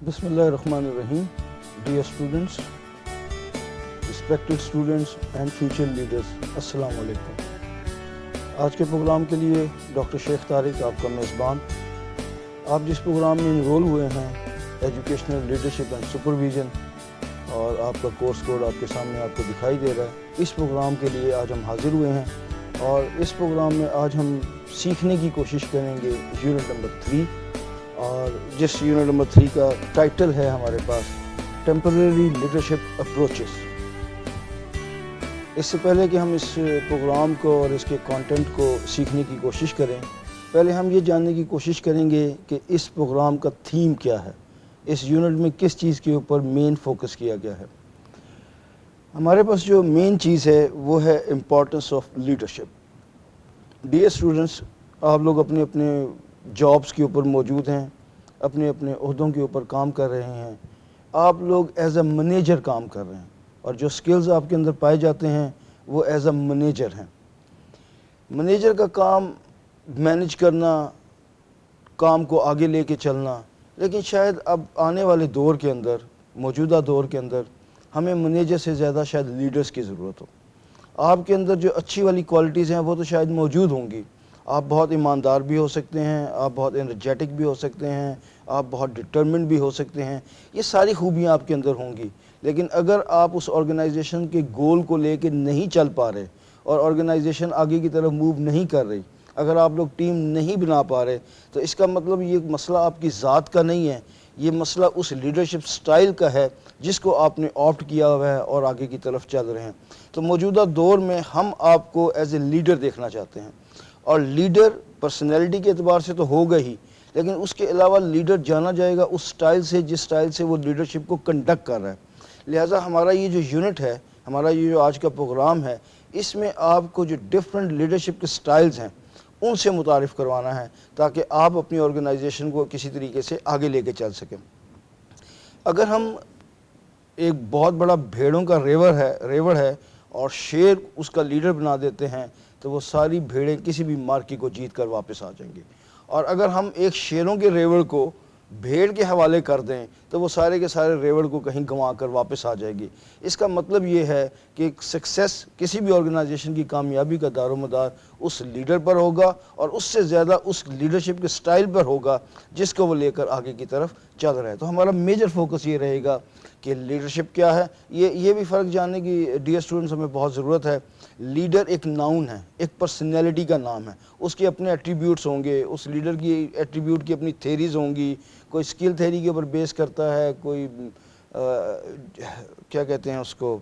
Bismillahirrahmanirrahim. Dear students, respected students and future leaders, Assalamu alaikum. آج کے programme کے لیے ڈاکٹر شیخ طارق آپ کا میزبان. آپ جس پروگرام میں انرول ہوئے ہیں ایجوکیشنل لیڈرشپ اینڈ سپرویژن، اور آپ کا کورس کوڈ آپ کے سامنے آپ کو دکھائی دے رہا ہے، اس پروگرام کے لیے آج ہم حاضر ہوئے ہیں. اور اس پروگرام میں آج ہم سیکھنے کی کوشش کریں گے یونٹ نمبر 3، اور جس یونٹ نمبر 3 کا ٹائٹل ہے ہمارے پاس ٹیمپرری لیڈرشپ اپروچز. اس سے پہلے کہ ہم اس پروگرام کو اور اس کے کانٹینٹ کو سیکھنے کی کوشش کریں، پہلے ہم یہ جاننے کی کوشش کریں گے کہ اس پروگرام کا تھیم کیا ہے، اس یونٹ میں کس چیز کے اوپر مین فوکس کیا گیا ہے. ہمارے پاس جو مین چیز ہے وہ ہے importance of leadership. Dear students, آپ لوگ اپنے اپنے جابس کے اوپر موجود ہیں، اپنے اپنے عہدوں کے اوپر کام کر رہے ہیں. آپ لوگ ایز اے منیجر کام کر رہے ہیں، اور جو سکلز آپ کے اندر پائے جاتے ہیں وہ ایز اے منیجر ہیں. منیجر کا کام مینج کرنا، کام کو آگے لے کے چلنا. لیکن شاید اب آنے والے دور کے اندر، موجودہ دور کے اندر، ہمیں منیجر سے زیادہ شاید لیڈرز کی ضرورت ہو. آپ کے اندر جو اچھی والی کوالٹیز ہیں وہ تو شاید موجود ہوں گی. آپ بہت ایماندار بھی ہو سکتے ہیں، آپ بہت انرجیٹک بھی ہو سکتے ہیں، آپ بہت ڈٹرمنڈ بھی ہو سکتے ہیں. یہ ساری خوبیاں آپ کے اندر ہوں گی. لیکن اگر آپ اس آرگنائزیشن کے گول کو لے کے نہیں چل پا رہے اور آرگنائزیشن آگے کی طرف موو نہیں کر رہی، اگر آپ لوگ ٹیم نہیں بنا پا رہے، تو اس کا مطلب یہ مسئلہ آپ کی ذات کا نہیں ہے، یہ مسئلہ اس لیڈرشپ سٹائل کا ہے جس کو آپ نے آپٹ کیا ہوا ہے اور آگے کی طرف چل رہے ہیں. تو موجودہ دور میں ہم آپ کو ایز اے لیڈر دیکھنا چاہتے ہیں. اور لیڈر پرسنالٹی کے اعتبار سے تو ہوگا ہی، لیکن اس کے علاوہ لیڈر جانا جائے گا اس سٹائل سے جس سٹائل سے وہ لیڈرشپ کو کنڈکٹ کر رہا ہے. لہٰذا ہمارا یہ جو یونٹ ہے، ہمارا یہ جو آج کا پروگرام ہے، اس میں آپ کو جو ڈفرینٹ لیڈرشپ کے سٹائلز ہیں ان سے متعارف کروانا ہے، تاکہ آپ اپنی آرگنائزیشن کو کسی طریقے سے آگے لے کے چل سکیں. اگر ہم ایک بہت بڑا بھیڑوں کا ریوڑ ہے اور شیر اس کا لیڈر بنا دیتے ہیں، تو وہ ساری بھیڑیں کسی بھی مارکی کو جیت کر واپس آ جائیں گی. اور اگر ہم ایک شیروں کے ریوڑ کو بھیڑ کے حوالے کر دیں تو وہ سارے کے سارے ریوڑ کو کہیں گنوا کر واپس آ جائے گی. اس کا مطلب یہ ہے کہ سکسیس، کسی بھی آرگنائزیشن کی کامیابی کا دار و مدار اس لیڈر پر ہوگا، اور اس سے زیادہ اس لیڈرشپ کے سٹائل پر ہوگا جس کو وہ لے کر آگے کی طرف چل رہا ہے. تو ہمارا میجر فوکس یہ رہے گا کہ لیڈرشپ کیا ہے. یہ بھی فرق جاننے کی ڈیئر اسٹوڈنٹس ہمیں بہت ضرورت ہے. لیڈر ایک ناؤن ہے، ایک پرسنالٹی کا نام ہے. اس کے اپنے ایٹریبیوٹس ہوں گے، اس لیڈر کی ایٹریبیوٹ کی اپنی تھیریز ہوں گی. کوئی اسکل تھیری کے اوپر بیس کرتا ہے، کوئی کیا کہتے ہیں اس کو،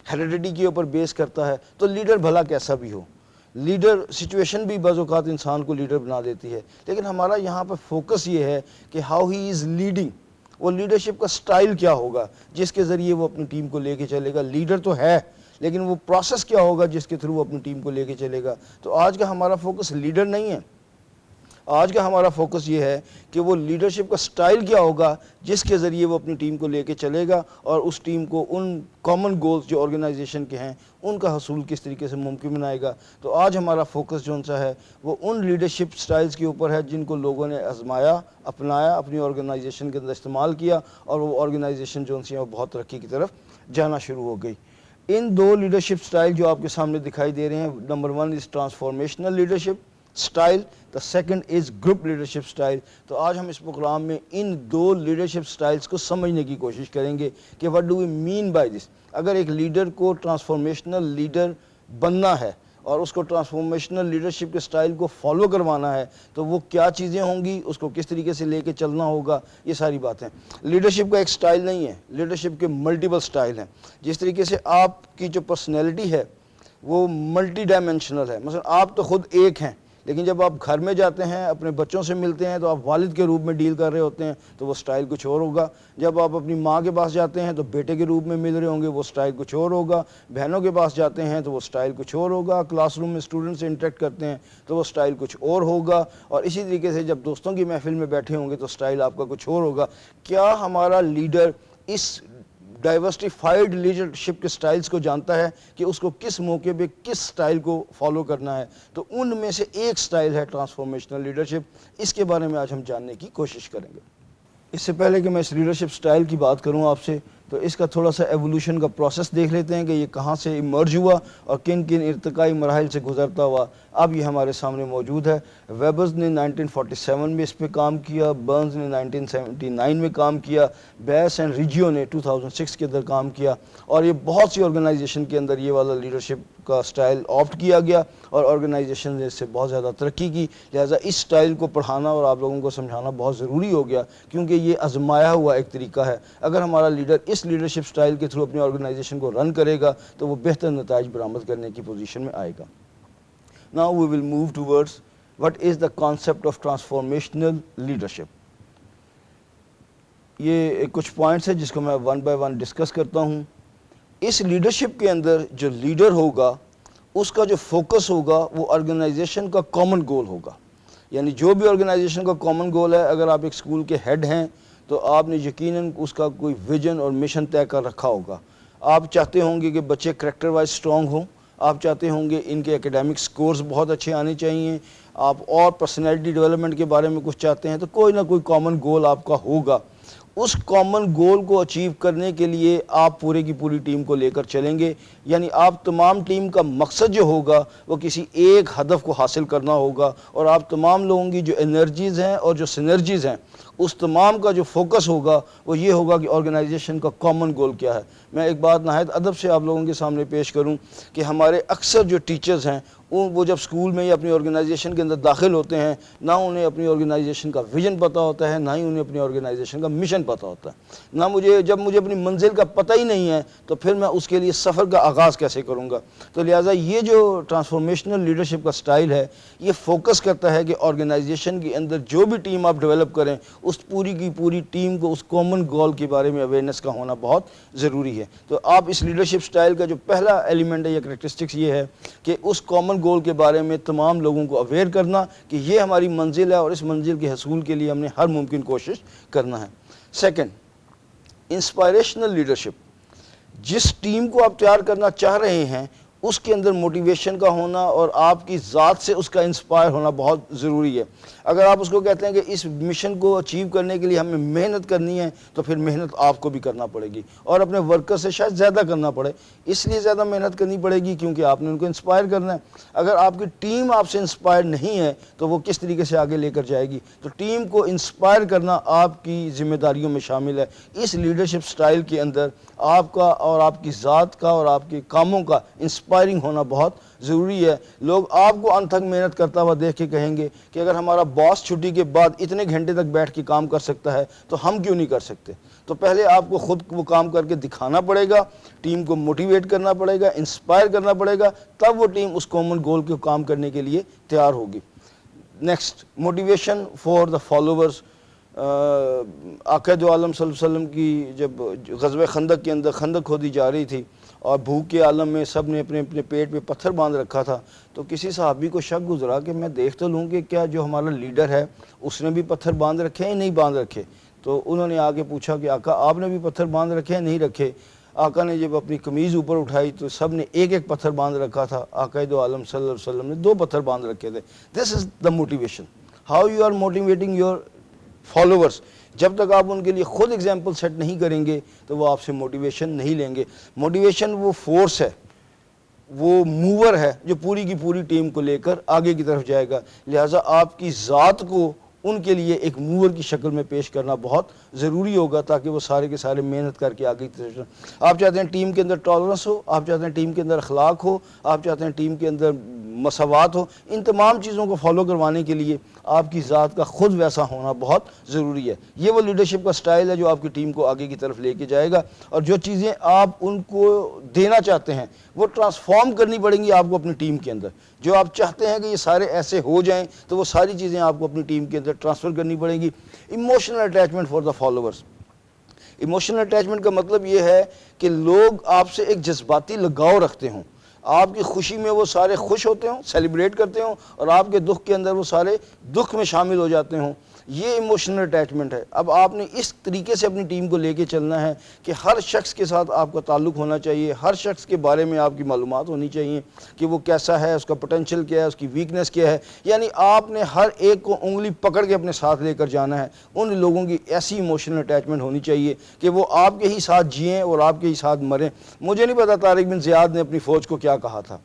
ہیریڈیٹی کے اوپر بیس کرتا ہے. تو لیڈر بھلا کیسا بھی ہو، لیڈر سچویشن بھی بعض اوقات انسان کو لیڈر بنا دیتی ہے. لیکن ہمارا یہاں پر فوکس یہ ہے کہ ہاؤ ہی از لیڈنگ، وہ لیڈرشپ کا سٹائل کیا ہوگا جس کے ذریعے وہ اپنی ٹیم کو لے کے چلے گا. لیڈر تو ہے، لیکن وہ پروسیس کیا ہوگا جس کے تھرو وہ اپنی ٹیم کو لے کے چلے گا. تو آج کا ہمارا فوکس لیڈر نہیں ہے، آج کا ہمارا فوکس یہ ہے کہ وہ لیڈرشپ کا سٹائل کیا ہوگا جس کے ذریعے وہ اپنی ٹیم کو لے کے چلے گا، اور اس ٹیم کو ان کامن گولز جو آرگنائزیشن کے ہیں ان کا حصول کس طریقے سے ممکن بنائے گا. تو آج ہمارا فوکس جو سا ہے وہ ان لیڈرشپ سٹائلز کے اوپر ہے جن کو لوگوں نے آزمایا، اپنایا، اپنی آرگنائزیشن کے اندر استعمال کیا، اور وہ آرگنائزیشن جو سی ہیں وہ بہت ترقی کی طرف جانا شروع ہو گئی. ان دو لیڈرشپ سٹائل جو آپ کے سامنے دکھائی دے رہے ہیں، number 1 is transformational leadership style, the second is group leadership style. تو آج ہم اس پروگرام میں ان دو لیڈرشپ سٹائلز کو سمجھنے کی کوشش کریں گے کہ what do we mean by this. اگر ایک لیڈر کو ٹرانسفارمیشنل لیڈر بننا ہے اور اس کو ٹرانسفارمیشنل لیڈرشپ کے سٹائل کو فالو کروانا ہے تو وہ کیا چیزیں ہوں گی، اس کو کس طریقے سے لے کے چلنا ہوگا، یہ ساری باتیں. لیڈرشپ کا ایک سٹائل نہیں ہے، لیڈرشپ کے ملٹیپل سٹائل ہیں. جس طریقے سے آپ کی جو پرسنالٹی ہے وہ ملٹی ڈائمینشنل ہے. مثلا آپ تو خود ایک ہیں، لیکن جب آپ گھر میں جاتے ہیں، اپنے بچوں سے ملتے ہیں، تو آپ والد کے روپ میں ڈیل کر رہے ہوتے ہیں، تو وہ سٹائل کچھ اور ہوگا. جب آپ اپنی ماں کے پاس جاتے ہیں تو بیٹے کے روپ میں مل رہے ہوں گے، وہ سٹائل کچھ اور ہوگا. بہنوں کے پاس جاتے ہیں تو وہ سٹائل کچھ اور ہوگا. کلاس روم میں اسٹوڈنٹ سے انٹریکٹ کرتے ہیں تو وہ سٹائل کچھ اور ہوگا. اور اسی طریقے سے جب دوستوں کی محفل میں بیٹھے ہوں گے تو سٹائل آپ کا کچھ اور ہوگا. کیا ہمارا لیڈر اس ڈائیورسٹیفائڈ لیڈرشپ کے سٹائلز کو جانتا ہے کہ اس کو کس موقع پہ کس سٹائل کو فالو کرنا ہے؟ تو ان میں سے ایک سٹائل ہے ٹرانسفارمیشنل لیڈرشپ. اس کے بارے میں آج ہم جاننے کی کوشش کریں گے. اس سے پہلے کہ میں اس لیڈرشپ سٹائل کی بات کروں آپ سے، تو اس کا تھوڑا سا ایوولوشن کا پروسیس دیکھ لیتے ہیں کہ یہ کہاں سے ایمرج ہوا اور کن کن ارتقائی مراحل سے گزرتا ہوا اب یہ ہمارے سامنے موجود ہے۔ ویبرز نے 1947 میں اس پہ کام کیا، برنز نے 1979 میں کام کیا، بیس اینڈ ریجیو نے 2006 کے اندر کام کیا، اور یہ بہت سی آرگنائزیشن کے اندر یہ والا لیڈرشپ کا سٹائل آپٹ کیا گیا اور آرگنائزیشن نے اس سے بہت زیادہ ترقی کی۔ لہٰذا اس سٹائل کو پڑھانا اور آپ لوگوں کو سمجھانا بہت ضروری ہو گیا، کیونکہ یہ آزمایا ہوا ایک طریقہ ہے۔ اگر ہمارا لیڈر اس لیڈرشپ سٹائل کے تھرو اپنی آرگنائزیشن کو رن کرے گا تو وہ بہتر نتائج برآمد کرنے کی پوزیشن میں آئے گا۔ Now we will move towards what is the concept of transformational leadership. یہ کچھ پوائنٹس ہیں جس کو میں ون بائی ون ڈسکس کرتا ہوں۔ اس لیڈرشپ کے اندر جو لیڈر ہوگا اس کا جو فوکس ہوگا وہ آرگنائزیشن کا کامن گول ہوگا، یعنی جو بھی آرگنائزیشن کا کامن گول ہے، اگر آپ ایک اسکول کے ہیڈ ہیں تو آپ نے یقیناً اس کا کوئی ویژن اور مشن طے کر رکھا ہوگا۔ آپ چاہتے ہوں گے کہ بچے کریکٹر وائز سٹرونگ ہوں، آپ چاہتے ہوں گے ان کے ایکیڈیمک سکورز بہت اچھے آنے چاہیے، آپ اور پرسنالٹی ڈیولپمنٹ کے بارے میں کچھ چاہتے ہیں، تو کوئی نہ کوئی کامن گول آپ کا ہوگا۔ اس کامن گول کو اچیو کرنے کے لیے آپ پورے کی پوری ٹیم کو لے کر چلیں گے، یعنی آپ تمام ٹیم کا مقصد جو ہوگا وہ کسی ایک ہدف کو حاصل کرنا ہوگا، اور آپ تمام لوگوں کی جو انرجیز ہیں اور جو سنرجیز ہیں اس تمام کا جو فوکس ہوگا وہ یہ ہوگا کہ آرگنائزیشن کا کامن گول کیا ہے۔ میں ایک بات نہایت ادب سے آپ لوگوں کے سامنے پیش کروں کہ ہمارے اکثر جو ٹیچرز ہیں وہ جب اسکول میں یا اپنی آرگنائزیشن کے اندر داخل ہوتے ہیں، نہ انہیں اپنی آرگنائزیشن کا ویژن پتہ ہوتا ہے، نہ ہی انہیں اپنی آرگنائزیشن کا مشن پتہ ہوتا ہے، نہ جب مجھے اپنی منزل کا پتہ ہی نہیں ہے تو پھر میں اس کے لیے سفر کا آغاز کیسے کروں گا۔ تو لہٰذا یہ جو ٹرانسفارمیشنل لیڈرشپ کا سٹائل ہے یہ فوکس کرتا ہے کہ آرگنائزیشن کے اندر جو بھی ٹیم آپ ڈیولپ کریں اس پوری کی پوری ٹیم کو اس کامن گول کے بارے میں اویئرنیس کا ہونا بہت ضروری ہے۔ تو آپ اس لیڈرشپ سٹائل کا جو پہلا ایلیمنٹ ہے یا کریکٹرسٹکس یہ ہے کہ اس کامن گول کے بارے میں تمام لوگوں کو اویئر کرنا کہ یہ ہماری منزل ہے اور اس منزل کے حصول کے لیے ہم نے ہر ممکن کوشش کرنا ہے۔ Second, inspirational leadership. جس ٹیم کو آپ تیار کرنا چاہ رہے ہیں اس کے اندر موٹیویشن کا ہونا اور آپ کی ذات سے اس کا انسپائر ہونا بہت ضروری ہے۔ اگر آپ اس کو کہتے ہیں کہ اس مشن کو اچیو کرنے کے لیے ہمیں محنت کرنی ہے تو پھر محنت آپ کو بھی کرنا پڑے گی، اور اپنے ورکر سے شاید زیادہ کرنا پڑے، اس لیے زیادہ محنت کرنی پڑے گی کیونکہ آپ نے ان کو انسپائر کرنا ہے۔ اگر آپ کی ٹیم آپ سے انسپائر نہیں ہے تو وہ کس طریقے سے آگے لے کر جائے گی؟ تو ٹیم کو انسپائر کرنا آپ کی ذمہ داریوں میں شامل ہے۔ اس لیڈرشپ سٹائل کے اندر آپ کا اور آپ کی ذات کا اور آپ کے کاموں کا انسپائرنگ ہونا بہت ضروری ہے۔ لوگ آپ کو انتھک محنت کرتا ہوا دیکھ کے کہیں گے کہ اگر ہمارا باس چھٹی کے بعد اتنے گھنٹے تک بیٹھ کے کام کر سکتا ہے تو ہم کیوں نہیں کر سکتے؟ تو پہلے آپ کو خود وہ کام کر کے دکھانا پڑے گا، ٹیم کو موٹیویٹ کرنا پڑے گا، انسپائر کرنا پڑے گا، تب وہ ٹیم اس کامن گول کو کام کرنے کے لیے تیار ہوگی۔ Next, motivation for the followers. آقا دو عالم صلی اللہ علیہ وسلم کی جب غزوہ خندق کے اندر خندق کھودی جا رہی تھی اور بھوک کے عالم میں سب نے اپنے اپنے پیٹ پہ پتھر باندھ رکھا تھا، تو کسی صحابی کو شک گزرا کہ میں دیکھ تو لوں کہ کیا جو ہمارا لیڈر ہے اس نے بھی پتھر باندھ رکھے ہیں یا نہیں باندھ رکھے؟ تو انہوں نے آگے پوچھا کہ آقا آپ نے بھی پتھر باندھ رکھے ہیں نہیں رکھے؟ آقا نے جب اپنی قمیض اوپر اٹھائی تو سب نے ایک ایک پتھر باندھ رکھا تھا، آقا دو عالم صلی اللہ علیہ وسلم نے 2 پتھر باندھ رکھے تھے۔ This is the motivation, how you are motivating your followers. جب تک آپ ان کے لیے خود ایگزامپل سیٹ نہیں کریں گے تو وہ آپ سے موٹیویشن نہیں لیں گے۔ موٹیویشن وہ فورس ہے، وہ موور ہے جو پوری کی پوری ٹیم کو لے کر آگے کی طرف جائے گا۔ لہٰذا آپ کی ذات کو ان کے لیے ایک موور کی شکل میں پیش کرنا بہت ضروری ہوگا تاکہ وہ سارے کے سارے محنت کر کے آگے کی طرف جائیں۔ آپ چاہتے ہیں ٹیم کے اندر ٹالرنس ہو، آپ چاہتے ہیں ٹیم کے اندر اخلاق ہو، آپ چاہتے ہیں ٹیم کے اندر مساوات ہو، ان تمام چیزوں کو فالو کروانے کے لیے آپ کی ذات کا خود ویسا ہونا بہت ضروری ہے۔ یہ وہ لیڈرشپ کا سٹائل ہے جو آپ کی ٹیم کو آگے کی طرف لے کے جائے گا، اور جو چیزیں آپ ان کو دینا چاہتے ہیں وہ ٹرانسفارم کرنی پڑیں گی آپ کو اپنی ٹیم کے اندر۔ جو آپ چاہتے ہیں کہ یہ سارے ایسے ہو جائیں تو وہ ساری چیزیں آپ کو اپنی ٹیم کے اندر ٹرانسفر کرنی پڑیں گی۔ Emotional attachment for the followers. Emotional attachment کا مطلب یہ ہے کہ لوگ آپ سے ایک جذباتی لگاؤ رکھتے ہوں، آپ کی خوشی میں وہ سارے خوش ہوتے ہوں، سیلیبریٹ کرتے ہوں، اور آپ کے دکھ کے اندر وہ سارے دکھ میں شامل ہو جاتے ہوں۔ یہ ایموشنل اٹیچمنٹ ہے. اب آپ نے اس طریقے سے اپنی ٹیم کو لے کے چلنا ہے کہ ہر شخص کے ساتھ آپ کا تعلق ہونا چاہیے, ہر شخص کے بارے میں آپ کی معلومات ہونی چاہیے کہ وہ کیسا ہے, اس کا پوٹینشیل کیا ہے, اس کی ویکنس کیا ہے. یعنی آپ نے ہر ایک کو انگلی پکڑ کے اپنے ساتھ لے کر جانا ہے. ان لوگوں کی ایسی ایموشنل اٹیچمنٹ ہونی چاہیے کہ وہ آپ کے ہی ساتھ جئیں اور آپ کے ہی ساتھ مریں. مجھے نہیں پتا طارق بن زیاد نے اپنی فوج کو کیا کہا تھا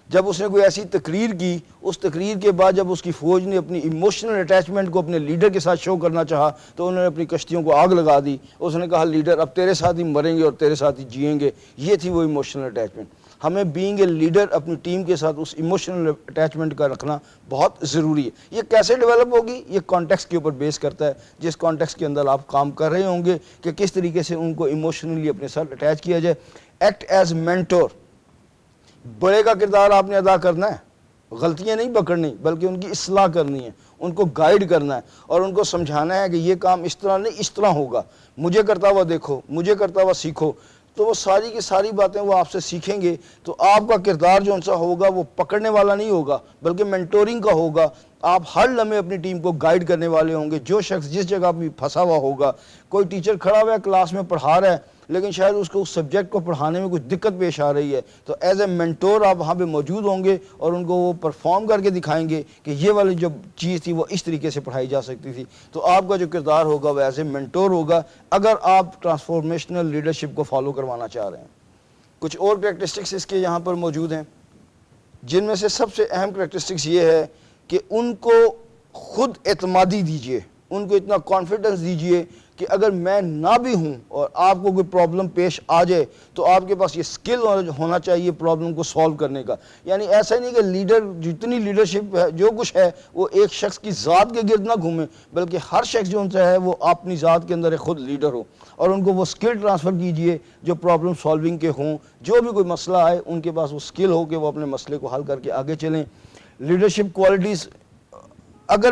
جب اس نے کوئی ایسی تقریر کی. اس تقریر کے بعد جب اس کی فوج نے اپنی ایموشنل اٹیچمنٹ کو اپنے لیڈر کے ساتھ شو کرنا چاہا تو انہوں نے اپنی کشتیوں کو آگ لگا دی. اس نے کہا لیڈر اب تیرے ساتھ ہی مریں گے اور تیرے ساتھ ہی جئیں گے. یہ تھی وہ ایموشنل اٹیچمنٹ. ہمیں بینگ اے لیڈر اپنی ٹیم کے ساتھ اس ایموشنل اٹیچمنٹ کا رکھنا بہت ضروری ہے. یہ کیسے ڈیولپ ہوگی؟ یہ کانٹیکسٹ کے اوپر بیس کرتا ہے. جس کانٹیکسٹ کے اندر آپ کام کر رہے ہوں گے کہ کس طریقے سے ان کو ایموشنلی اپنے ساتھ اٹیچ کیا جائے. Act as mentor. بڑے کا کردار آپ نے ادا کرنا ہے, غلطیاں نہیں پکڑنی بلکہ ان کی اصلاح کرنی ہے, ان کو گائیڈ کرنا ہے اور ان کو سمجھانا ہے کہ یہ کام اس طرح نہیں اس طرح ہوگا, مجھے کرتا ہوا دیکھو, مجھے کرتا ہوا سیکھو. تو وہ ساری کی ساری باتیں وہ آپ سے سیکھیں گے. تو آپ کا کردار جو ان سا ہوگا وہ پکڑنے والا نہیں ہوگا بلکہ مینٹورنگ کا ہوگا. آپ ہر لمحے اپنی ٹیم کو گائیڈ کرنے والے ہوں گے. جو شخص جس جگہ بھی پھنسا ہوا ہوگا, کوئی ٹیچر کھڑا ہوا ہے کلاس میں پڑھا رہا ہے لیکن شاید اس کو اس سبجیکٹ کو پڑھانے میں کچھ دقت پیش آ رہی ہے, تو ایز اے مینٹور آپ وہاں پہ موجود ہوں گے اور ان کو وہ پرفارم کر کے دکھائیں گے کہ یہ والی جو چیز تھی وہ اس طریقے سے پڑھائی جا سکتی تھی. تو آپ کا جو کردار ہوگا وہ ایز اے مینٹور ہوگا اگر آپ ٹرانسفارمیشنل لیڈرشپ کو فالو کروانا چاہ رہے ہیں. کچھ اور کریکٹرسٹکس اس کے یہاں پر موجود ہیں جن میں سے سب سے اہم کریکٹرسٹکس یہ ہے کہ ان کو خود اعتمادی دیجئے, ان کو اتنا کانفیڈنس دیجئے کہ اگر میں نہ بھی ہوں اور آپ کو کوئی پرابلم پیش آ جائے تو آپ کے پاس یہ سکل ہونا چاہیے پرابلم کو سالو کرنے کا. یعنی ایسا نہیں کہ لیڈر جتنی لیڈرشپ ہے جو کچھ ہے وہ ایک شخص کی ذات کے گرد نہ گھومے بلکہ ہر شخص جو ان سے ہے وہ اپنی ذات کے اندر خود لیڈر ہو اور ان کو وہ سکل ٹرانسفر کیجئے جو پرابلم سالونگ کے ہوں. جو بھی کوئی مسئلہ آئے ان کے پاس وہ سکل ہو کہ وہ اپنے مسئلے کو حل کر کے آگے چلیں. لیڈرشپ کوالٹیز, اگر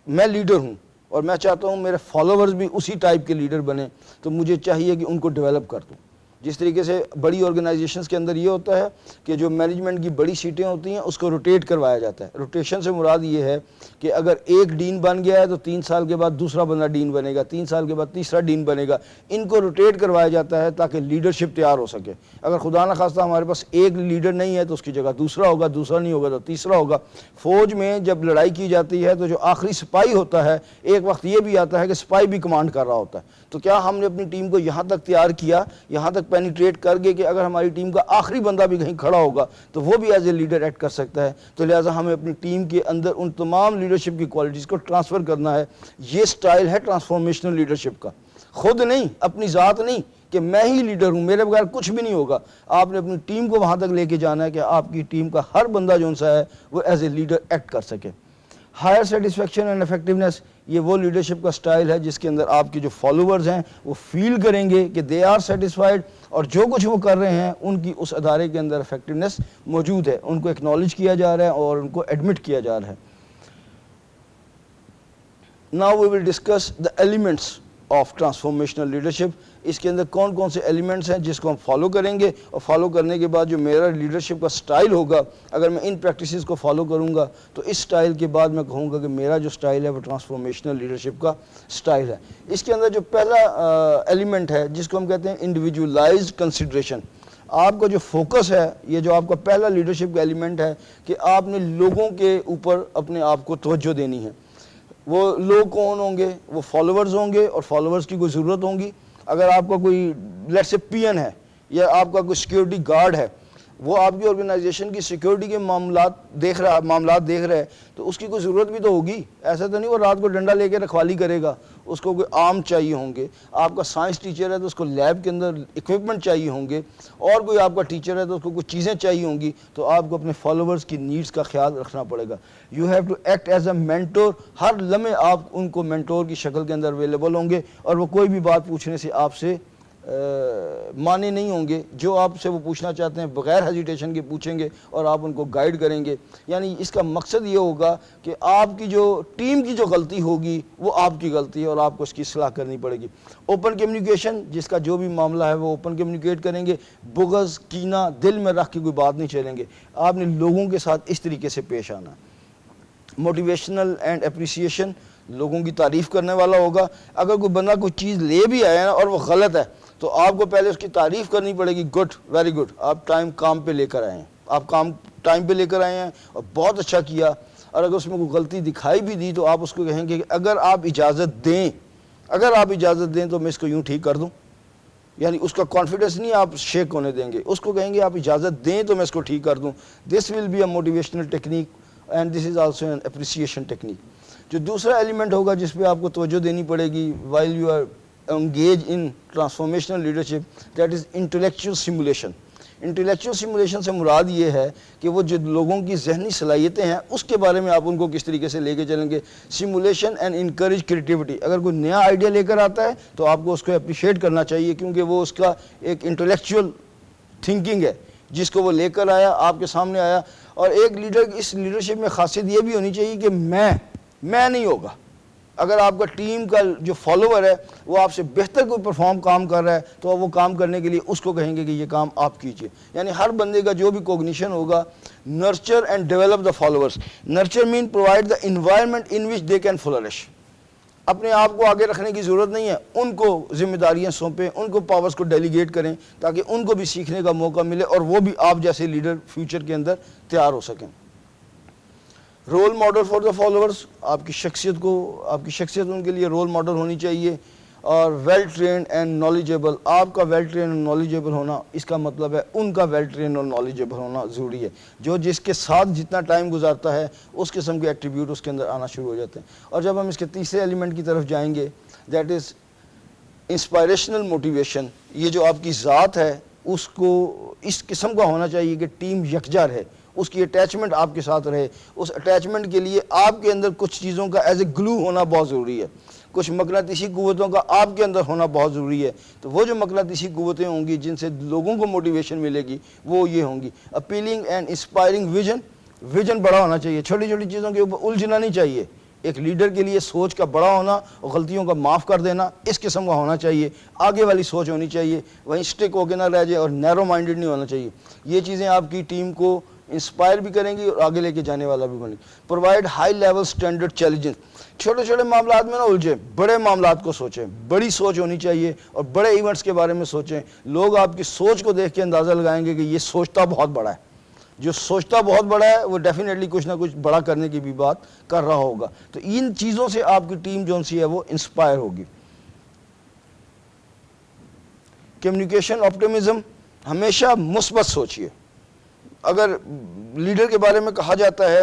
میں لیڈر ہوں اور میں چاہتا ہوں میرے فالوورز بھی اسی ٹائپ کے لیڈر بنیں تو مجھے چاہیے کہ ان کو ڈیولپ کر دوں. جس طریقے سے بڑی آرگنائزیشنز کے اندر یہ ہوتا ہے کہ جو مینجمنٹ کی بڑی سیٹیں ہوتی ہیں اس کو روٹیٹ کروایا جاتا ہے. روٹیشن سے مراد یہ ہے کہ اگر ایک ڈین بن گیا ہے تو 3 سال کے بعد دوسرا بندہ ڈین بنے گا, 3 سال کے بعد تیسرا ڈین بنے گا. ان کو روٹیٹ کروایا جاتا ہے تاکہ لیڈرشپ تیار ہو سکے. اگر خدا نہ خواستہ ہمارے پاس ایک لیڈر نہیں ہے تو اس کی جگہ دوسرا ہوگا, دوسرا نہیں ہوگا تو تیسرا ہوگا. فوج میں جب لڑائی کی جاتی ہے تو جو آخری سپاہی ہوتا ہے ایک وقت یہ بھی آتا ہے کہ سپاہی بھی کمانڈ کر رہا ہوتا ہے. تو کیا ہم نے اپنی ٹیم کو یہاں تک تیار کیا, یہاں تک پینیٹریٹ کر گئے کہ اگر ہماری ٹیم کا آخری بندہ بھی کہیں کھڑا ہوگا تو وہ بھی ایز اے لیڈر ایکٹ کر سکتا ہے. تو لہٰذا ہمیں اپنی ٹیم کے اندر ان تمام لیڈرشپ کی کوالٹیز کو ٹرانسفر کرنا ہے. یہ سٹائل ہے ٹرانسفارمیشنل لیڈرشپ کا. خود نہیں, اپنی ذات نہیں کہ میں ہی لیڈر ہوں, میرے بغیر کچھ بھی نہیں ہوگا. آپ نے اپنی ٹیم کو وہاں تک لے کے جانا ہے کہ آپ کی ٹیم کا ہر بندہ جو سا ہے وہ ایز اے لیڈر ایکٹ کر سکے. ہائر سیٹسفیکشن اینڈ افیکٹونیس, یہ وہ لیڈرشپ کا سٹائل ہے جس کے اندر آپ کے جو فالوورز ہیں وہ فیل کریں گے کہ دے آر سیٹسفائیڈ اور جو کچھ وہ کر رہے ہیں ان کی اس ادارے کے اندر افیکٹونیس موجود ہے, ان کو ایکنالج کیا جا رہا ہے اور ان کو ایڈمٹ کیا جا رہا ہے. Now we will discuss the elements of transformational leadership. اس کے اندر کون کون سے ایلیمنٹس ہیں جس کو ہم فالو کریں گے اور فالو کرنے کے بعد جو میرا لیڈرشپ کا سٹائل ہوگا اگر میں ان پریکٹسز کو فالو کروں گا تو اس سٹائل کے بعد میں کہوں گا کہ میرا جو سٹائل ہے وہ ٹرانسفارمیشنل لیڈرشپ کا سٹائل ہے. اس کے اندر جو پہلا ایلیمنٹ ہے جس کو ہم کہتے ہیں انڈیویجولائزڈ کنسیڈریشن. آپ کا جو فوکس ہے, یہ جو آپ کا پہلا لیڈرشپ کا ایلیمنٹ ہے کہ آپ نے لوگوں کے اوپر اپنے آپ کو توجہ دینی ہے. وہ لوگ کون ہوں گے؟ وہ فالوورز ہوں گے اور فالوورز کی کوئی ضرورت ہوں گی. اگر آپ کا کوئی لیٹس سے پی این ہے یا آپ کا کوئی سیکیورٹی گارڈ ہے, وہ آپ کی آرگنائزیشن کی سیکیورٹی کے معاملات دیکھ رہا ہے تو اس کی کوئی ضرورت بھی تو ہوگی. ایسا تو نہیں وہ رات کو ڈنڈا لے کے رکھوالی کرے گا, اس کو کوئی آرم چاہیے ہوں گے. آپ کا سائنس ٹیچر ہے تو اس کو لیب کے اندر اکوپمنٹ چاہیے ہوں گے, اور کوئی آپ کا ٹیچر ہے تو اس کو کچھ چیزیں چاہیے ہوں گی. تو آپ کو اپنے فالوورز کی نیڈز کا خیال رکھنا پڑے گا. You have to act as a mentor. ہر لمحے آپ ان کو مینٹور کی شکل کے اندر اویلیبل ہوں گے اور وہ کوئی بھی بات پوچھنے سے آپ سے مانے نہیں ہوں گے. جو آپ سے وہ پوچھنا چاہتے ہیں بغیر ہیزیٹیشن کے پوچھیں گے اور آپ ان کو گائیڈ کریں گے. یعنی اس کا مقصد یہ ہوگا کہ آپ کی جو ٹیم کی جو غلطی ہوگی وہ آپ کی غلطی ہے اور آپ کو اس کی اصلاح کرنی پڑے گی. اوپن کمیونیکیشن, جس کا جو بھی معاملہ ہے وہ اوپن کمیونیکیٹ کریں گے. بغض کینہ دل میں رکھ کے کوئی بات نہیں چلیں گے. آپ نے لوگوں کے ساتھ اس طریقے سے پیش آنا. موٹیویشنل اینڈ اپریسیشن, لوگوں کی تعریف کرنے والا ہوگا. اگر کوئی بندہ کوئی چیز لے بھی آیا نا اور وہ غلط ہے تو آپ کو پہلے اس کی تعریف کرنی پڑے گی, گڈ, ویری گڈ, آپ کام پہ لے کر آئے ہیں, آپ کام ٹائم پہ لے کر آئے ہیں اور بہت اچھا کیا. اور اگر اس میں کوئی غلطی دکھائی بھی دی تو آپ اس کو کہیں گے کہ اگر آپ اجازت دیں تو میں اس کو یوں ٹھیک کر دوں. یعنی اس کا کانفیڈنس نہیں آپ شیک ہونے دیں گے, اس کو کہیں گے آپ اجازت دیں تو میں اس کو ٹھیک کر دوں. This will be a motivational technique and this is also an appreciation technique. جو دوسرا ایلیمنٹ ہوگا جس پہ آپ کو توجہ دینی پڑے گی while you are engage in transformational leadership, that is intellectual stimulation. Intellectual stimulation سے مراد یہ ہے کہ وہ جو لوگوں کی ذہنی صلاحیتیں ہیں اس کے بارے میں آپ ان کو کس طریقے سے لے کے چلیں گے. Simulation and encourage creativity. اگر کوئی نیا آئیڈیا لے کر آتا ہے تو آپ کو اس کو اپریشیٹ کرنا چاہیے کیونکہ وہ اس کا ایک انٹلیکچوئل تھنکنگ ہے جس کو وہ لے کر آیا, آپ کے سامنے آیا. اور ایک لیڈر اس لیڈرشپ میں خاصیت یہ بھی ہونی چاہیے کہ میں نہیں ہوگا. اگر آپ کا ٹیم کا جو فالوور ہے وہ آپ سے بہتر کوئی پرفارم کام کر رہا ہے تو وہ کام کرنے کے لیے اس کو کہیں گے کہ یہ کام آپ کیجئے. یعنی ہر بندے کا جو بھی کوگنیشن ہوگا, nurture and develop the followers. Nurture mean provide the environment in which they can flourish. اپنے آپ کو آگے رکھنے کی ضرورت نہیں ہے, ان کو ذمہ داریاں سونپیں, ان کو پاورز کو ڈیلیگیٹ کریں تاکہ ان کو بھی سیکھنے کا موقع ملے اور وہ بھی آپ جیسے لیڈر فیوچر کے اندر تیار ہو سکیں. Role model for the followers. آپ کی شخصیت ان کے لیے رول ماڈل ہونی چاہیے. اور ویل ٹرینڈ اینڈ نالجیبل. آپ کا ویل ٹرینڈ اور نالجیبل ہونا اس کا مطلب ہے ان کا ویل ٹرینڈ اور نالجیبل ہونا ضروری ہے. جو جس کے ساتھ جتنا ٹائم گزارتا ہے اس قسم کے ایٹریبیوٹ اس کے اندر آنا شروع ہو جاتے ہیں. اور جب ہم اس کے تیسرے ایلیمنٹ کی طرف جائیں گے, دیٹ از انسپائریشنل موٹیویشن. یہ جو آپ کی ذات ہے اس کو اس قسم کا ہونا چاہیے کہ ٹیم یکجا رہے, اس کی اٹیچمنٹ آپ کے ساتھ رہے. اس اٹیچمنٹ کے لیے آپ کے اندر کچھ چیزوں کا ایز اے گلو ہونا بہت ضروری ہے, کچھ مقناطیسی قوتوں کا آپ کے اندر ہونا بہت ضروری ہے. تو وہ جو مقناطیسی قوتیں ہوں گی جن سے لوگوں کو موٹیویشن ملے گی وہ یہ ہوں گی. Appealing and inspiring vision. Vision بڑا ہونا چاہیے, چھوٹی چھوٹی چیزوں کے اوپر الجھنا نہیں چاہیے. ایک لیڈر کے لیے سوچ کا بڑا ہونا اور غلطیوں کا معاف کر دینا اس قسم کا ہونا چاہیے. آگے والی سوچ ہونی چاہیے, وہیں سٹک ہو کے نہ رہ جائے, اور نیرو مائنڈڈ نہیں ہونا چاہیے. یہ چیزیں آپ کی ٹیم کو انسپائر بھی کریں گی اور آگے لے کے جانے والا بھی بنے گی. Provide high level standard challenges. چھوٹے چھوٹے معاملات میں نہ الجھیں, بڑے معاملات کو سوچیں. بڑی سوچ ہونی چاہیے اور بڑے ایونٹس کے بارے میں سوچیں. لوگ آپ کی سوچ کو دیکھ کے اندازہ لگائیں گے کہ یہ سوچتا بہت بڑا ہے. جو سوچتا بہت بڑا ہے وہ ڈیفینیٹلی کچھ نہ کچھ بڑا کرنے کی بھی بات کر رہا ہوگا. تو ان چیزوں سے آپ کی ٹیم جو سی ہے وہ انسپائر ہوگی. Communication optimism. ہمیشہ مثبت سوچیے. اگر لیڈر کے بارے میں کہا جاتا ہے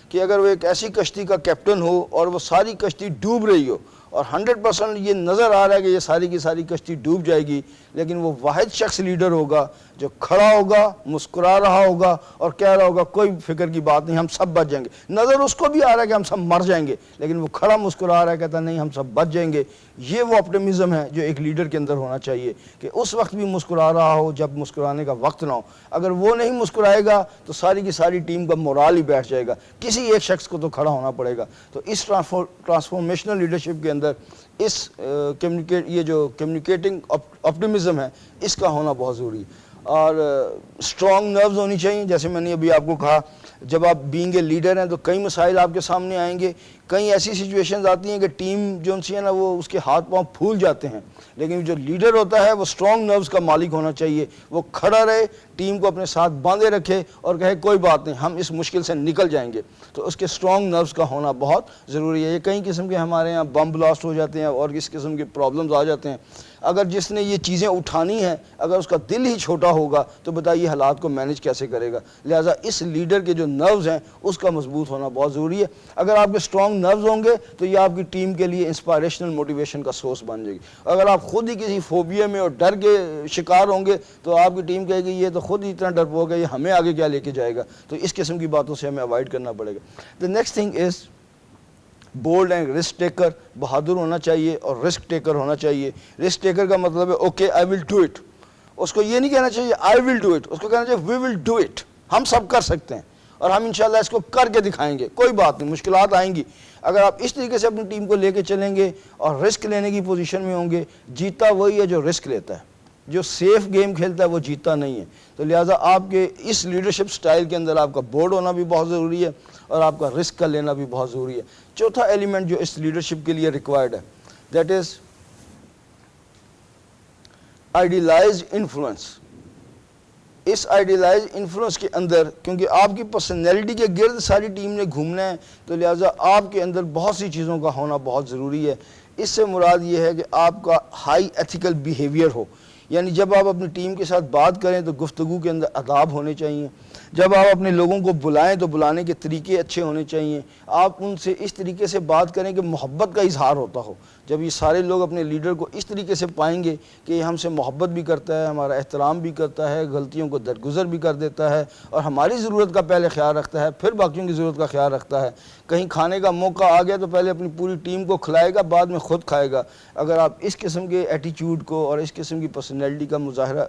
کہ اگر وہ ایک ایسی کشتی کا کیپٹن ہو اور وہ ساری کشتی ڈوب رہی ہو اور 100% یہ نظر آ رہا ہے کہ یہ ساری کی ساری کشتی ڈوب جائے گی, لیکن وہ واحد شخص لیڈر ہوگا جو کھڑا ہوگا, مسکرا رہا ہوگا اور کہہ رہا ہوگا کوئی فکر کی بات نہیں, ہم سب بچ جائیں گے. نظر اس کو بھی آ رہا ہے کہ ہم سب مر جائیں گے, لیکن وہ کھڑا مسکرا رہا ہے, کہتا نہیں ہم سب بچ جائیں گے. یہ وہ آپٹیمزم ہے جو ایک لیڈر کے اندر ہونا چاہیے کہ اس وقت بھی مسکرا رہا ہو جب مسکرانے کا وقت نہ ہو. اگر وہ نہیں مسکرائے گا تو ساری کی ساری ٹیم کا مورال ہی بیٹھ جائے گا, کسی ایک شخص کو تو کھڑا ہونا پڑے گا. تو اس ٹرانسفارمیشنل لیڈرشپ کے اندر اس یہ جو کمیونیکیٹنگ آپٹیمزم ہے اس کا ہونا بہت ضروری ہے. اور اسٹرانگ نروز ہونی چاہیے. جیسے میں نے ابھی آپ کو کہا, جب آپ بینگ اے لیڈر ہیں تو کئی مسائل آپ کے سامنے آئیں گے. کئی ایسی سچویشنز آتی ہیں کہ ٹیم جو سی ہے نا وہ اس کے ہاتھ پاؤں پھول جاتے ہیں, لیکن جو لیڈر ہوتا ہے وہ اسٹرانگ نروز کا مالک ہونا چاہیے. وہ کھڑا رہے, ٹیم کو اپنے ساتھ باندھے رکھے اور کہے کوئی بات نہیں, ہم اس مشکل سے نکل جائیں گے. تو اس کے اسٹرانگ نروز کا ہونا بہت ضروری ہے. یہ کئی قسم کے ہمارے یہاں بم بلاسٹ ہو جاتے ہیں اور اس قسم کے پرابلمز آ جاتے ہیں. اگر جس نے یہ چیزیں اٹھانی ہیں اگر اس کا دل ہی چھوٹا ہوگا تو بتائیے حالات کو مینج کیسے کرے گا. لہٰذا اس لیڈر کے جو نروز ہیں اس کا مضبوط ہونا بہت ضروری ہے. اگر آپ کے اسٹرانگ نروز ہوں گے تو یہ آپ کی ٹیم کے لیے انسپائریشنل موٹیویشن کا سورس بن جائے گی. اگر آپ خود ہی کسی فوبیا میں اور ڈر کے شکار ہوں گے تو آپ کی ٹیم کہے گی یہ تو خود ہی اتنا ڈرپوک ہے, یہ ہمیں آگے کیا لے کے جائے گا. تو اس قسم کی باتوں سے ہمیں اوائڈ کرنا پڑے گا. The next thing is bold and risk taker. بہادر ہونا چاہیے اور رسک ٹیکر ہونا چاہیے. رسک ٹیکر کا مطلب ہے okay I will do it. اس کو یہ نہیں کہنا چاہیے آئی ول ڈو اٹ, اس کو کہنا چاہیے وی ول ڈو اٹ. ہم سب کر سکتے ہیں اور ہم انشاءاللہ اس کو کر کے دکھائیں گے. کوئی بات نہیں, مشکلات آئیں گی. اگر آپ اس طریقے سے اپنی ٹیم کو لے کے چلیں گے اور رسک لینے کی پوزیشن میں ہوں گے, جیتا وہی ہے جو رسک لیتا ہے. جو سیف گیم کھیلتا ہے وہ جیتا نہیں ہے. تو لہٰذا آپ کے اس لیڈرشپ سٹائل کے اندر آپ کا بورڈ ہونا بھی بہت ضروری ہے اور آپ کا رسک کا لینا بھی بہت ضروری ہے. چوتھا ایلیمنٹ جو اس لیڈرشپ کے لیے ریکوائرڈ ہے, دیٹ از آئیڈیلائز انفلوئنس. اس آئیڈیلائز انفلوئنس کے اندر, کیونکہ آپ کی پرسنالٹی کے گرد ساری ٹیم نے گھومنا ہے, تو لہٰذا آپ کے اندر بہت سی چیزوں کا ہونا بہت ضروری ہے. اس سے مراد یہ ہے کہ آپ کا ہائی ایتھیکل بیہیویئر ہو, یعنی جب آپ اپنی ٹیم کے ساتھ بات کریں تو گفتگو کے اندر آداب ہونے چاہیے. جب آپ اپنے لوگوں کو بلائیں تو بلانے کے طریقے اچھے ہونے چاہیے. آپ ان سے اس طریقے سے بات کریں کہ محبت کا اظہار ہوتا ہو. جب یہ سارے لوگ اپنے لیڈر کو اس طریقے سے پائیں گے کہ یہ ہم سے محبت بھی کرتا ہے, ہمارا احترام بھی کرتا ہے, غلطیوں کو درگزر بھی کر دیتا ہے, اور ہماری ضرورت کا پہلے خیال رکھتا ہے, پھر باقیوں کی ضرورت کا خیال رکھتا ہے. کہیں کھانے کا موقع آ گیا تو پہلے اپنی پوری ٹیم کو کھلائے گا, بعد میں خود کھائے گا. اگر آپ اس قسم کے ایٹیچیوڈ کو اور اس قسم کی پرسنالٹی کا مظاہرہ,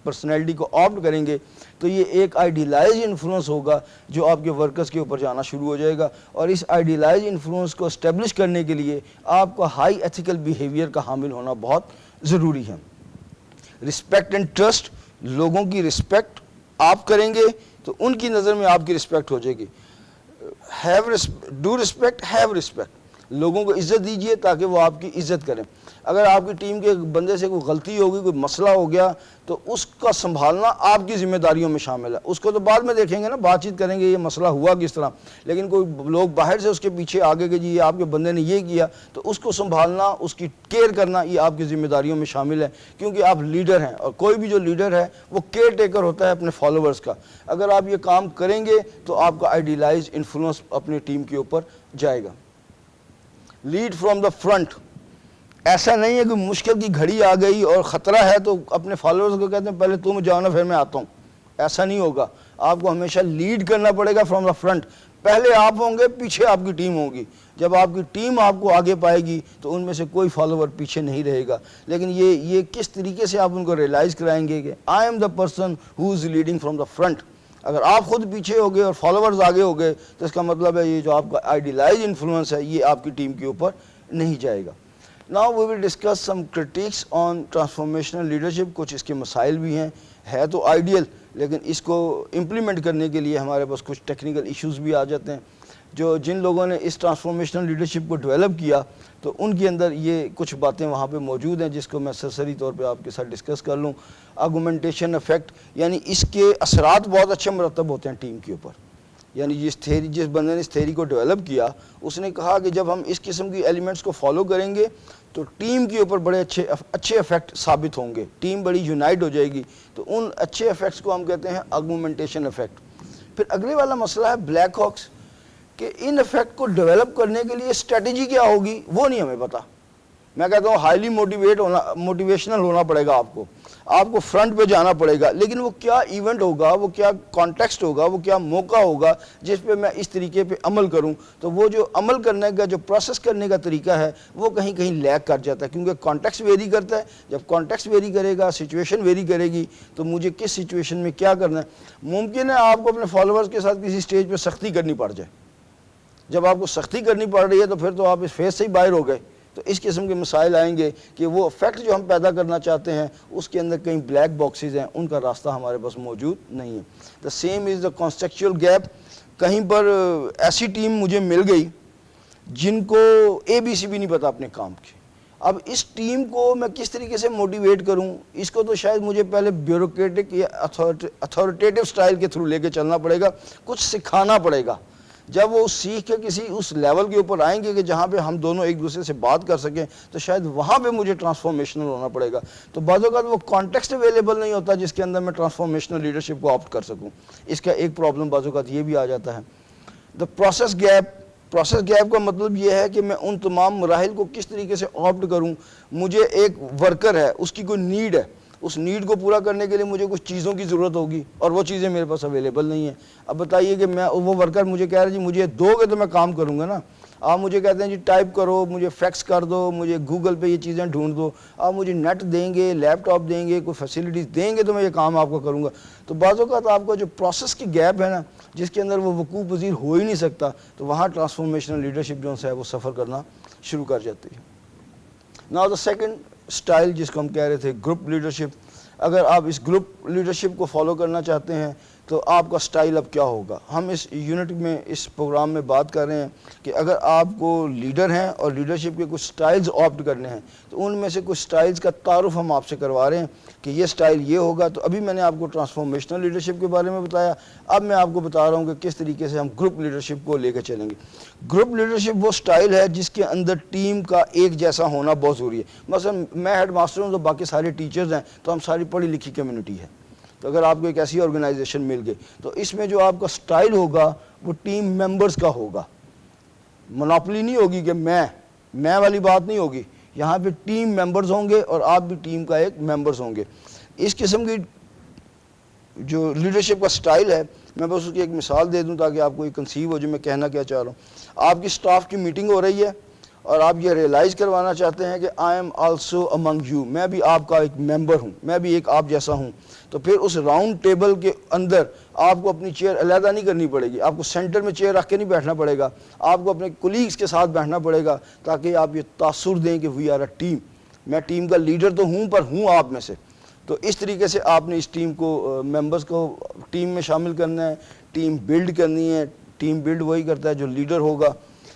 پرسنالٹی کو آپٹ کریں گے, تو یہ ایک آئیڈیلائز انفلوئنس ہوگا جو آپ کے ورکرز کے اوپر جانا شروع ہو جائے گا. اور اس آئیڈیلائز انفلوئنس کو اسٹیبلش کرنے کے لیے آپ کا ہائی ایتھیکل بیہیویئر کا حامل ہونا بہت ضروری ہے. رسپیکٹ اینڈ ٹرسٹ, لوگوں کی رسپیکٹ آپ کریں گے تو ان کی نظر میں آپ کی رسپیکٹ ہو جائے گی. ڈو رسپیکٹ, ہیو رسپیکٹ, لوگوں کو عزت دیجئے تاکہ وہ آپ کی عزت کریں. اگر آپ کی ٹیم کے بندے سے کوئی غلطی ہوگی, کوئی مسئلہ ہو گیا, تو اس کا سنبھالنا آپ کی ذمہ داریوں میں شامل ہے. اس کو تو بعد میں دیکھیں گے نا, بات چیت کریں گے یہ مسئلہ ہوا کس طرح, لیکن کوئی لوگ باہر سے اس کے پیچھے آگے کہ جی یہ آپ کے بندے نے یہ کیا, تو اس کو سنبھالنا, اس کی کیئر کرنا, یہ آپ کی ذمہ داریوں میں شامل ہے, کیونکہ آپ لیڈر ہیں. اور کوئی بھی جو لیڈر ہے وہ کیئر ٹیکر ہوتا ہے اپنے فالوورز کا. اگر آپ یہ کام کریں گے تو آپ کا آئیڈیلائز انفلوئنس اپنی ٹیم کے اوپر جائے گا. لیڈ فرام دا فرنٹ, ایسا نہیں ہے کہ مشکل کی گھڑی آ گئی اور خطرہ ہے تو اپنے فالوورز کو کہتے ہیں پہلے تم جاؤ نا پھر میں آتا ہوں. ایسا نہیں ہوگا. آپ کو ہمیشہ لیڈ کرنا پڑے گا فرام دا فرنٹ. پہلے آپ ہوں گے, پیچھے آپ کی ٹیم ہوگی. جب آپ کی ٹیم آپ کو آگے پائے گی تو ان میں سے کوئی فالوور پیچھے نہیں رہے گا. لیکن یہ کس طریقے سے آپ ان کو ریئلائز کرائیں گے کہ I am the person who is leading from the front. اگر آپ خود پیچھے ہو گئے اور فالوورز آگے ہو گئے تو اس کا مطلب ہے یہ جو آپ کا آئیڈیلائز انفلوئنس ہے یہ آپ کی ٹیم کے اوپر نہیں جائے گا. Now we will discuss some critiques on transformational leadership. کچھ اس کے مسائل بھی ہیں, ہے تو آئیڈیل لیکن اس کو امپلیمنٹ کرنے کے لیے ہمارے پاس کچھ ٹیکنیکل ایشوز بھی آ جاتے ہیں. جن لوگوں نے اس ٹرانسفارمیشنل لیڈرشپ کو ڈیولپ کیا تو ان کے اندر یہ کچھ باتیں وہاں پہ موجود ہیں جس کو میں سرسری طور پہ آپ کے ساتھ ڈسکس کر لوں. آرگومنٹیشن افیکٹ, یعنی اس کے اثرات بہت اچھے مرتب ہوتے ہیں ٹیم کے اوپر. یعنی جس بندے نے اس تھیوری کو ڈیولپ کیا اس نے کہا کہ جب ہم اس قسم کی ایلیمنٹس کو فالو کریں گے تو ٹیم کے اوپر بڑے اچھے افیکٹ ثابت ہوں گے, ٹیم بڑی یونائٹ ہو جائے گی. تو ان اچھے افیکٹس کو ہم کہتے ہیں آرگومنٹیشن افیکٹ. پھر اگلے والا مسئلہ ہے بلیک ہاکس, کہ ان افیکٹ کو ڈیولپ کرنے کے لیے اسٹریٹجی کیا ہوگی وہ نہیں ہمیں پتہ. میں کہتا ہوں ہائیلی موٹیویشنل ہونا پڑے گا, آپ کو فرنٹ پہ جانا پڑے گا, لیکن وہ کیا ایونٹ ہوگا, وہ کیا کانٹیکسٹ ہوگا, وہ کیا موقع ہوگا جس پہ میں اس طریقے پہ عمل کروں. تو وہ جو عمل کرنے کا, جو پروسیس کرنے کا طریقہ ہے وہ کہیں کہیں لیک کر جاتا ہے, کیونکہ کانٹیکسٹ ویری کرتا ہے. جب کانٹیکسٹ ویری کرے گا, سچویشن ویری کرے گی, تو مجھے کس سچویشن میں کیا کرنا ہے. ممکن ہے آپ کو اپنے فالوورز کے ساتھ کسی سٹیج پہ سختی کرنی پڑ جائے. جب آپ کو سختی کرنی پڑ رہی ہے تو پھر تو آپ اس فیس سے ہی باہر ہو گئے. تو اس قسم کے مسائل آئیں گے کہ وہ افیکٹ جو ہم پیدا کرنا چاہتے ہیں اس کے اندر کئی بلیک باکسز ہیں, ان کا راستہ ہمارے پاس موجود نہیں ہے. The same is the contextual gap. کہیں پر ایسی ٹیم مجھے مل گئی جن کو ABC بھی نہیں پتا اپنے کام کی. اب اس ٹیم کو میں کس طریقے سے موٹیویٹ کروں, اس کو تو شاید مجھے پہلے بیوروکریٹک یا اتھارٹیٹیو سٹائل کے تھرو لے کے چلنا پڑے گا, کچھ سکھانا پڑے گا. جب وہ سیکھ کے کسی اس لیول کے اوپر آئیں گے کہ جہاں پہ ہم دونوں ایک دوسرے سے بات کر سکیں تو شاید وہاں پہ مجھے ٹرانسفارمیشنل ہونا پڑے گا. تو بعض اوقات وہ کانٹیکسٹ اویلیبل نہیں ہوتا جس کے اندر میں ٹرانسفارمیشنل لیڈرشپ کو آپٹ کر سکوں. اس کا ایک پرابلم بعض اوقات یہ بھی آ جاتا ہے. دا پروسیس گیپ کا مطلب یہ ہے کہ میں ان تمام مراحل کو کس طریقے سے آپٹ کروں. مجھے ایک ورکر ہے, اس کی کوئی نیڈ ہے, اس نیڈ کو پورا کرنے کے لیے مجھے کچھ چیزوں کی ضرورت ہوگی اور وہ چیزیں میرے پاس اویلیبل نہیں ہیں. اب بتائیے کہ میں وہ ورکر مجھے کہہ رہا ہے جی مجھے دو گے تو میں کام کروں گا نا. آپ مجھے کہتے ہیں جی ٹائپ کرو, مجھے فیکس کر دو, مجھے گوگل پہ یہ چیزیں ڈھونڈ دو, آپ مجھے نیٹ دیں گے, لیپ ٹاپ دیں گے, کوئی فیسلٹیز دیں گے تو میں یہ کام آپ کو کروں گا. تو بعض اوقات آپ کا جو پروسیس کی گیپ ہے نا جس کے اندر وہ وقوع پذیر ہو ہی نہیں سکتا, تو وہاں ٹرانسفارمیشنل لیڈرشپ جو ہے وہ سفر کرنا شروع کر جاتی ہے. ناؤ دا سیکنڈ اسٹائل جس کو ہم کہہ رہے تھے گروپ لیڈرشپ. اگر آپ اس گروپ لیڈرشپ کو فالو کرنا چاہتے ہیں تو آپ کا سٹائل اب کیا ہوگا. ہم اس یونٹ میں اس پروگرام میں بات کر رہے ہیں کہ اگر آپ کو لیڈر ہیں اور لیڈرشپ کے کچھ سٹائلز آپٹ کرنے ہیں تو ان میں سے کچھ سٹائلز کا تعارف ہم آپ سے کروا رہے ہیں کہ یہ سٹائل یہ ہوگا. تو ابھی میں نے آپ کو ٹرانسفارمیشنل لیڈرشپ کے بارے میں بتایا, اب میں آپ کو بتا رہا ہوں کہ کس طریقے سے ہم گروپ لیڈرشپ کو لے کے چلیں گے. گروپ لیڈرشپ وہ سٹائل ہے جس کے اندر ٹیم کا ایک جیسا ہونا بہت ضروری ہے. مثلا میں ہیڈ ماسٹر ہوں تو باقی سارے ٹیچرز ہیں, تو ہم ساری پڑھی لکھی کمیونٹی ہے. تو اگر آپ کو ایک ایسی آرگنائزیشن مل گئی تو اس میں جو آپ کا سٹائل ہوگا وہ ٹیم ممبرز کا ہوگا. مناپلی نہیں ہوگی کہ میں والی بات نہیں ہوگی. یہاں پہ ٹیم ممبرز ہوں گے اور آپ بھی ٹیم کا ایک ممبرز ہوں گے. اس قسم کی جو لیڈرشپ کا سٹائل ہے, میں بس اس کی ایک مثال دے دوں تاکہ آپ کو یہ کنسیو ہو جو میں کہنا کیا چاہ رہا ہوں. آپ کی سٹاف کی میٹنگ ہو رہی ہے اور آپ یہ ریئلائز کروانا چاہتے ہیں کہ I am also among you, میں بھی آپ کا ایک ممبر ہوں, میں بھی ایک آپ جیسا ہوں. تو پھر اس راؤنڈ ٹیبل کے اندر آپ کو اپنی چیئر علیحدہ نہیں کرنی پڑے گی, آپ کو سینٹر میں چیئر رکھ کے نہیں بیٹھنا پڑے گا, آپ کو اپنے کولیگز کے ساتھ بیٹھنا پڑے گا تاکہ آپ یہ تاثر دیں کہ وی آر اے ٹیم. میں ٹیم کا لیڈر تو ہوں پر ہوں آپ میں سے. تو اس طریقے سے آپ نے اس ٹیم کو ممبرز کو ٹیم میں شامل کرنا ہے, ٹیم بلڈ کرنی ہے. ٹیم بلڈ وہی کرتا ہے جو لیڈر ہوگا.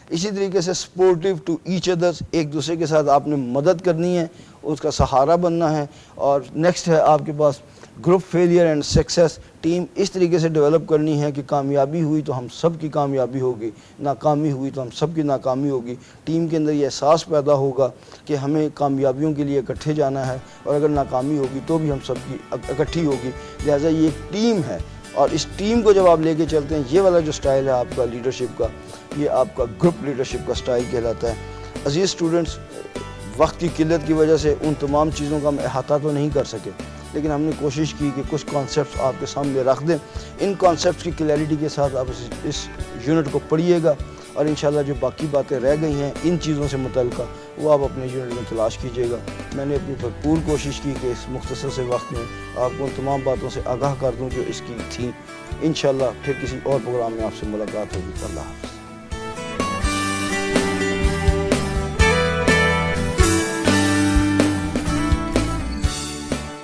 اسی طریقے سے سپورٹیو ٹو ایچ ادرس, ایک دوسرے کے ساتھ آپ نے مدد کرنی ہے, اس کا سہارا بننا ہے. اور نیکسٹ ہے آپ کے پاس group failure and success. Team اس طریقے سے ڈیولپ کرنی ہے کہ کامیابی ہوئی تو ہم سب کی کامیابی ہوگی, ناکامی ہوئی تو ہم سب کی ناکامی ہوگی. ٹیم کے اندر یہ احساس پیدا ہوگا کہ ہمیں کامیابیوں کے لیے اکٹھے جانا ہے اور اگر ناکامی ہوگی تو بھی ہم سب کی اکٹھی ہوگی. لہٰذا یہ ایک ٹیم ہے اور اس ٹیم کو جب آپ لے کے چلتے ہیں, یہ والا جو سٹائل ہے آپ کا لیڈرشپ کا, یہ آپ کا گروپ لیڈرشپ کا سٹائل کہلاتا ہے. عزیز سٹوڈنٹس, وقت کی قلت کی وجہ سے ان تمام چیزوں کا ہم احاطہ تو نہیں کر سکے, لیکن ہم نے کوشش کی کہ کچھ کانسیپٹس آپ کے سامنے رکھ دیں. ان کانسیپٹس کی کلیئرٹی کے ساتھ آپ اس یونٹ کو پڑھیے گا اور انشاءاللہ جو باقی باتیں رہ گئی ہیں ان چیزوں سے متعلقہ وہ آپ اپنے یونٹ میں تلاش کیجیے گا. میں نے اپنی بھرپور کوشش کی کہ اس مختصر سے وقت میں آپ کو ان تمام باتوں سے آگاہ کر دوں جو اس کی تھیں. انشاءاللہ پھر کسی اور پروگرام میں آپ سے ملاقات ہوگی. اللہ حافظ.